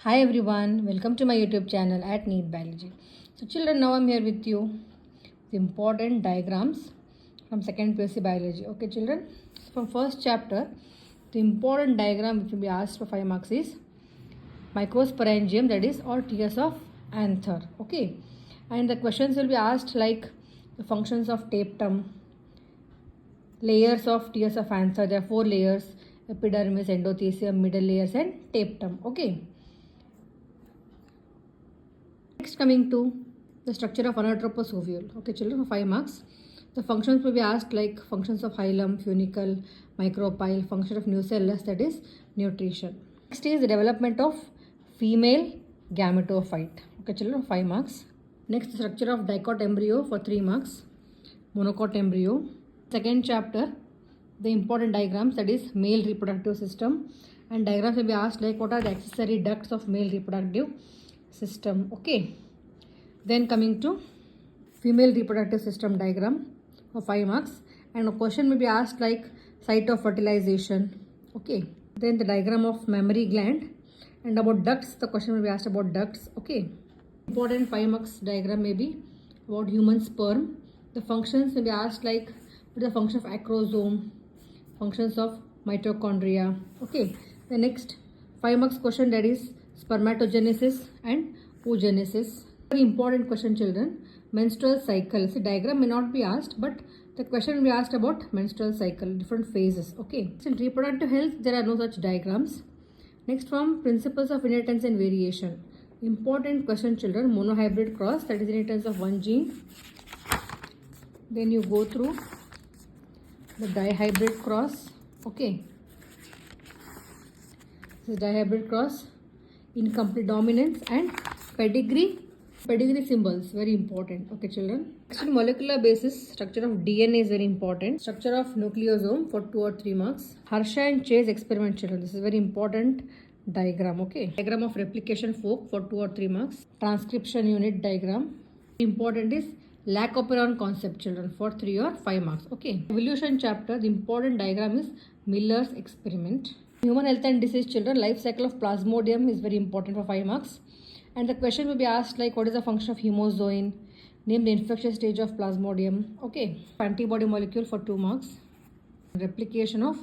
Hi everyone, welcome to my YouTube channel at Neat Biology. So children, now I'm here with you the important diagrams from second PUC biology. Okay children, so from first chapter, the important diagram which will be asked for 5 marks is microsporangium, that is or tears of anther. Okay, and the questions will be asked like the functions of tapetum, layers of tears of anther. There are 4 layers: epidermis, endothelium, middle layers and tapetum. Okay. Next, coming to the structure of anatropous ovule. Okay children, for 5 marks. The functions will be asked like functions of hilum, funicle, micropyle, function of nucellus, that is nutrition. Next is the development of female gametophyte. Okay children, 5 marks. Next, the structure of dicot embryo for 3 marks. Monocot embryo. Second chapter, the important diagrams, that is male reproductive system, and diagrams will be asked like what are the accessory ducts of male reproductive system. Okay, then coming to female reproductive system diagram for 5 marks, and a question will be asked like site of fertilization. Okay, then the diagram of mammary gland, and about ducts the question will be asked about ducts. Okay, important 5 marks diagram may be about human sperm. The functions will be asked like what is the function of acrosome, functions of mitochondria. Okay, the next 5 marks question, that is spermatogenesis and oogenesis. Very important question children, menstrual cycle. See, diagram may not be asked, but the question will be asked about menstrual cycle, different phases. Okay, so in reproductive health there are no such diagrams. Next, from principles of inheritance and variation, important question children, monohybrid cross, that is inheritance of one gene. Then you go through the dihybrid cross. Okay, this is dihybrid cross, incomplete dominance, and pedigree symbols, very important. Okay children, next, molecular basis structure of DNA is very important. Structure of nucleosome for 2 or 3 marks. Harsha and Chase experiment children, this is very important diagram. Okay, diagram of replication fork for 2 or 3 marks. Transcription unit diagram. Important is lac operon concept children for 3 or 5 marks. Okay, evolution chapter, the important diagram is Miller's experiment. Human health and disease children, life cycle of plasmodium is very important for 5 marks, and the question will be asked like what is the function of hemozoin, name the infectious stage of plasmodium. Okay, antibody molecule for 2 marks. Replication of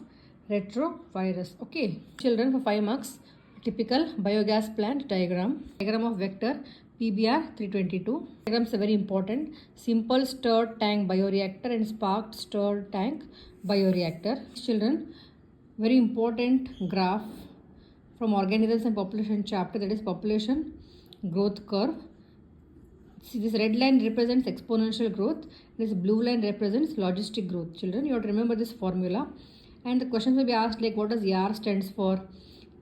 retrovirus. Okay children, for 5 marks, typical biogas plant diagram. Diagram of vector PBR 322. Diagrams are very important. Simple stirred tank bioreactor and sparked stirred tank bioreactor. Children, very important graph from organisms and population chapter, that is population growth curve. See, this red line represents exponential growth, this blue line represents logistic growth. Children, you have to remember this formula, and the questions will be asked like what does R stands for,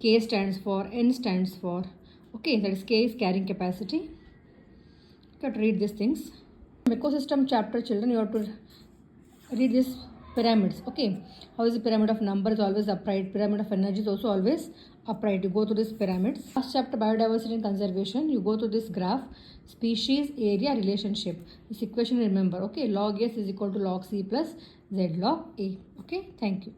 K stands for, N stands for. Okay, that is K is carrying capacity. You have to read these things. Ecosystem chapter children, you have to read this pyramids. Okay, how is the pyramid of number is always upright, pyramid of energy is also always upright. You go to this pyramids. Last chapter, biodiversity and conservation, you go to this graph, species area relationship. This equation remember. Okay, log S is equal to log C plus Z log A. Okay, thank you.